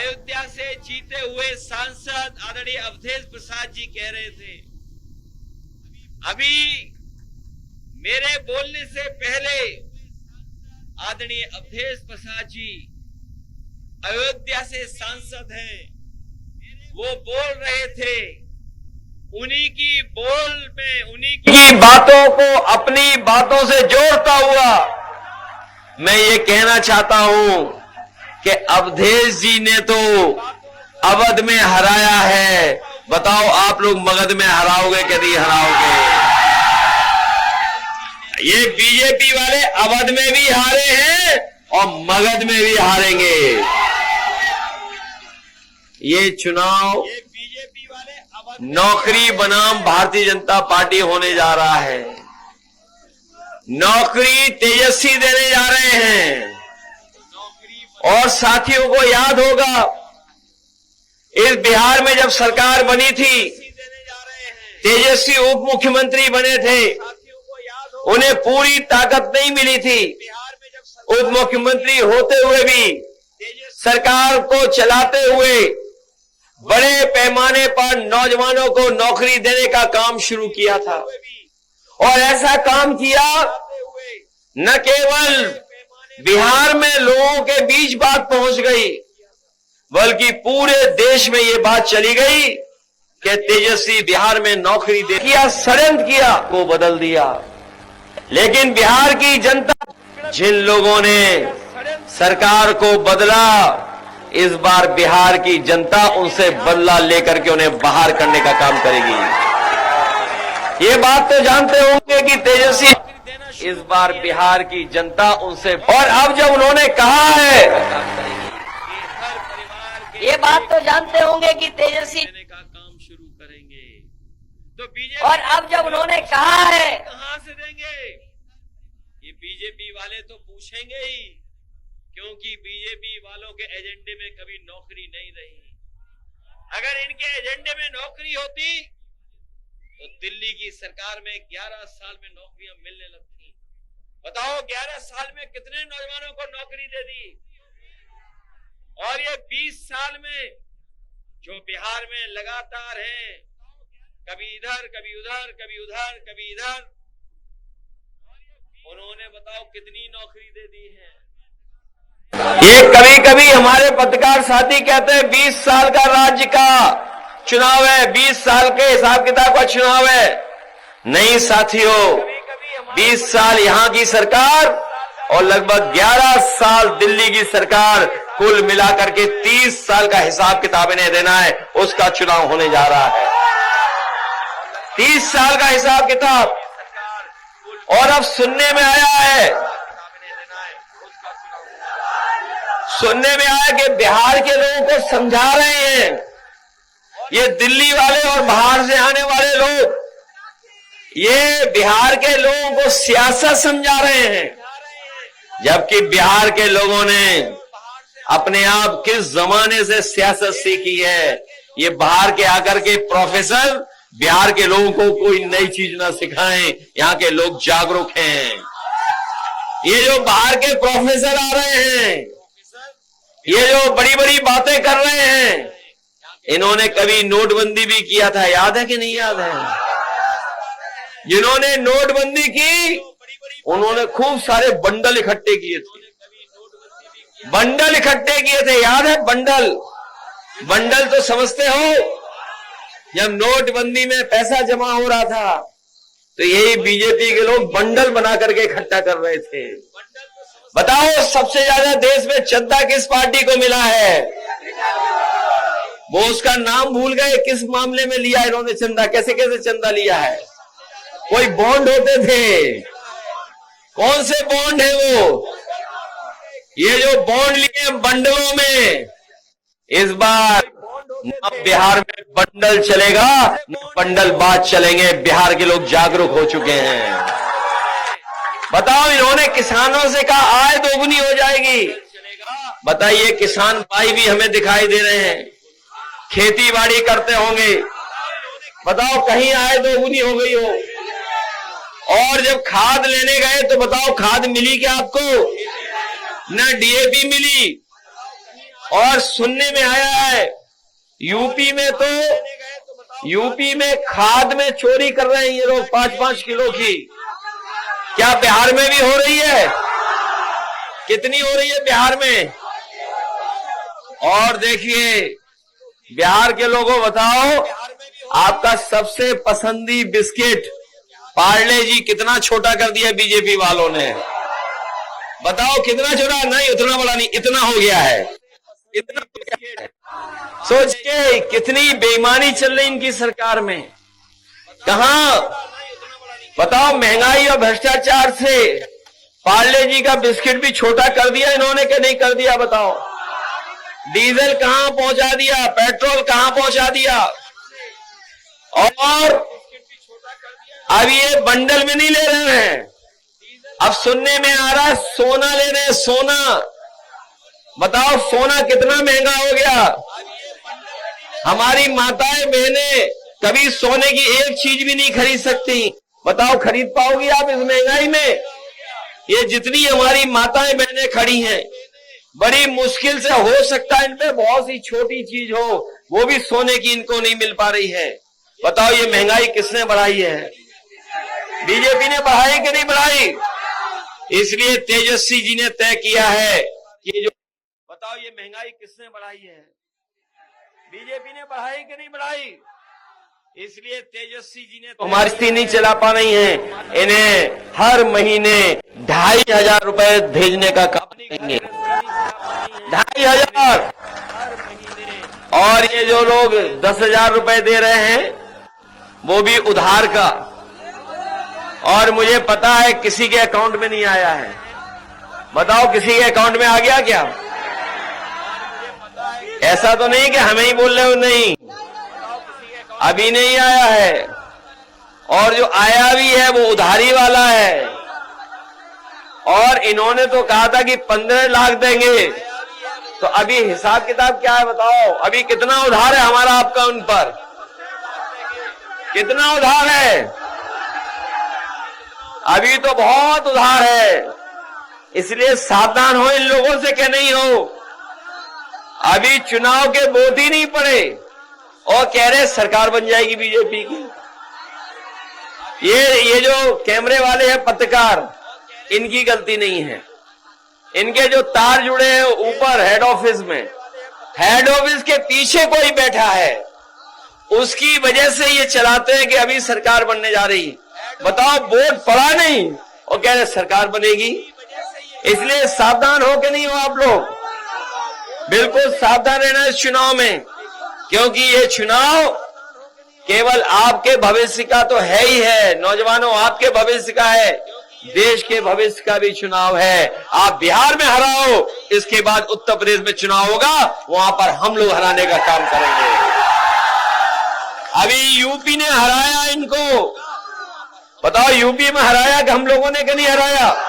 अयोध्या से जीते हुए सांसद आदरणीय अवधेश प्रसाद जी कह रहे थे, अभी मेरे बोलने से पहले आदरणीय अवधेश प्रसाद जी अयोध्या से सांसद हैं, वो बोल रहे थे, उन्हीं की बोल में उन्हीं की बातों को अपनी बातों से जोड़ता हुआ मैं ये कहना चाहता हूं कि अवधेश जी ने तो अवध में हराया है, बताओ आप लोग मगध में हराओगे कि नहीं हराओगे? ये बीजेपी वाले अवध में भी हारे हैं और मगध में भी हारेंगे। ये चुनाव बीजेपी वाले नौकरी बनाम भारतीय जनता पार्टी होने जा रहा है। नौकरी तेजस्वी देने जा रहे हैं। और साथियों को याद होगा, इस बिहार में जब सरकार बनी थी, तेजस्वी उप मुख्यमंत्री बने थे, उन्हें पूरी ताकत नहीं मिली थी। उप मुख्यमंत्री होते हुए भी सरकार को चलाते हुए बड़े पैमाने पर नौजवानों को नौकरी देने का काम शुरू किया था। और ऐसा काम किया, न केवल बिहार में लोगों के बीच बात पहुंच गई, बल्कि पूरे देश में ये बात चली गई कि तेजस्वी बिहार में नौकरी दे किया, षड्यंत्र किया, को बदल दिया। लेकिन बिहार की जनता, जिन लोगों ने सरकार को बदला, इस बार बिहार की जनता उनसे बदला लेकर के उन्हें बाहर करने का काम करेगी। ये बात तो जानते होंगे कि तेजस्वी इस बार बिहार की जनता उनसे, और अब जब उन्होंने कहा है, ये बात तो जानते होंगे कि तेजस्वी का काम शुरू करेंगे, तो बीजेपी, और अब जब उन्होंने कहा है, कहां से देंगे? ये बीजेपी वाले तो पूछेंगे ही, क्योंकि बीजेपी वालों के एजेंडे में कभी नौकरी नहीं रही। अगर इनके एजेंडे में नौकरी होती तो दिल्ली की सरकार में 11 साल में नौकरियां मिलने लगती। बताओ 11 साल में कितने नौजवानों को नौकरी दे दी? और ये 20 साल में जो बिहार में लगातार है, कभी इधर कभी उधर, कभी उधर कभी इधर, उन्होंने बताओ कितनी नौकरी दे दी है। ये कभी कभी हमारे पत्रकार साथी कहते हैं 20 साल का राज्य का चुनाव है, 20 साल के हिसाब किताब का चुनाव है। नहीं साथियों, 20 साल यहां की सरकार और लगभग 11 साल दिल्ली की सरकार, कुल मिलाकर के 30 साल का हिसाब किताब इन्हें देना है, उसका चुनाव होने जा रहा है। 30 साल का हिसाब किताब। और अब सुनने में आया कि बिहार के लोगों को समझा रहे हैं, ये दिल्ली वाले और बाहर से आने वाले लोग, ये बिहार के लोगों को सियासत समझा रहे हैं, जबकि बिहार के लोगों ने अपने आप किस जमाने से सियासत सीखी है। ये बाहर के आकर के प्रोफेसर बिहार के लोगों को कोई नई चीज ना सिखाएं, यहाँ के लोग जागरूक हैं। ये जो बाहर के प्रोफेसर आ रहे हैं, ये जो बड़ी बड़ी बातें कर रहे हैं, इन्होंने कभी नोटबंदी भी किया था, याद है कि नहीं याद है? जिन्होंने नोटबंदी की, उन्होंने खूब सारे बंडल इकट्ठे किए थे, याद है? बंडल तो समझते हो, जब नोटबंदी में पैसा जमा हो रहा था तो यही बीजेपी के लोग बंडल बना करके इकट्ठा कर रहे थे। बताओ सबसे ज्यादा देश में चंदा किस पार्टी को मिला है? वो उसका नाम भूल गए, किस मामले में लिया इन्होंने चंदा, कैसे कैसे चंदा लिया है? कोई बॉन्ड होते थे, कौन से बॉन्ड है वो? ये जो बॉन्ड लिए बंडलों में, इस बार न बिहार में बंडल चलेगा न बंडल बात चलेंगे। बिहार के लोग जागरूक हो चुके हैं। बताओ, इन्होंने किसानों से कहा आय दोगुनी हो जाएगी। बताइए, किसान भाई भी हमें दिखाई दे रहे हैं, खेती बाड़ी करते होंगे, बताओ कहीं आय दोगुनी हो गई हो? और जब खाद लेने गए तो बताओ खाद मिली क्या आपको? न डीएपी मिली और सुनने में आया है यूपी में खाद में चोरी कर रहे हैं ये लोग 5-5 किलो की। क्या बिहार में भी हो रही है? कितनी हो रही है बिहार में? और देखिए बिहार के लोगों बताओ, आपका सबसे पसंदी बिस्किट पार्ले जी कितना छोटा कर दिया बीजेपी वालों ने। बताओ कितना छोटा? नहीं उतना बड़ा नहीं, इतना हो गया है, इतना हो गया है। सोचिए कितनी बेईमानी चल रही इनकी सरकार में। कहां बताओ, महंगाई और भ्रष्टाचार से पार्ले जी का बिस्किट भी छोटा कर दिया इन्होंने कि नहीं कर दिया? बताओ डीजल कहां पहुंचा दिया, पेट्रोल कहां पहुंचा दिया। और अब ये बंडल में नहीं ले रहे हैं, अब सुनने में आ रहा है सोना ले रहे हैं, सोना। बताओ सोना कितना महंगा हो गया। हमारी माताएं बहनें कभी सोने की एक चीज भी नहीं खरीद सकती। बताओ खरीद पाओगी आप इस महंगाई में? ये जितनी हमारी माताएं बहनें खड़ी हैं, बड़ी मुश्किल से हो सकता है इन पे बहुत सी छोटी चीज हो, वो भी सोने की इनको नहीं मिल पा रही है। बताओ ये महंगाई किसने बढ़ाई है? बीजेपी ने बढ़ाई कि नहीं बढ़ाई? इसलिए तेजस्वी जी ने तय किया है कि जो बताओ ये महंगाई किसने बढ़ाई है? बीजेपी ने बढ़ाई कि नहीं बढ़ाई? इसलिए तेजस्वी जी ने हमारी स्थिति नहीं चला पा रही है, इन्हें हर महीने 2500 रुपए भेजने का काम करेंगे। 2500। और ये जो लोग 10,000 रुपए दे रहे हैं वो भी उधार का, और मुझे पता है किसी के अकाउंट में नहीं आया है। बताओ किसी के अकाउंट में आ गया क्या? ऐसा तो नहीं कि हमें ही बोल रहे हो, नहीं अभी नहीं आया है। और जो आया भी है वो उधारी वाला है। और इन्होंने तो कहा था कि 15 लाख देंगे, तो अभी हिसाब किताब क्या है बताओ? अभी कितना उधार है हमारा आपका उन पर? कितना उधार है? अभी तो बहुत उधार है। इसलिए सावधान हो इन लोगों से कि नहीं हो। अभी चुनाव के वोट ही नहीं पड़े और कह रहे सरकार बन जाएगी बीजेपी की। ये जो कैमरे वाले हैं पत्रकार, इनकी गलती नहीं है। इनके जो तार जुड़े हैं ऊपर हेड ऑफिस में, हेड ऑफिस के पीछे कोई बैठा है, उसकी वजह से ये चलाते हैं कि अभी सरकार बनने जा रही। बताओ वोट पड़ा नहीं और कह रहे सरकार बनेगी। इसलिए सावधान हो के नहीं हो आप लोग, बिल्कुल सावधान रहना इस चुनाव में, क्योंकि ये चुनाव केवल आपके भविष्य का तो है ही है। नौजवानों आपके भविष्य का है, देश के भविष्य का भी चुनाव है। आप बिहार में हराओ, इसके बाद उत्तर प्रदेश में चुनाव होगा, वहां पर हम लोग हराने का काम करेंगे। अभी यूपी ने हराया इनको, बताओ यूपी में हराया कि हम लोगों ने कि नहीं हराया?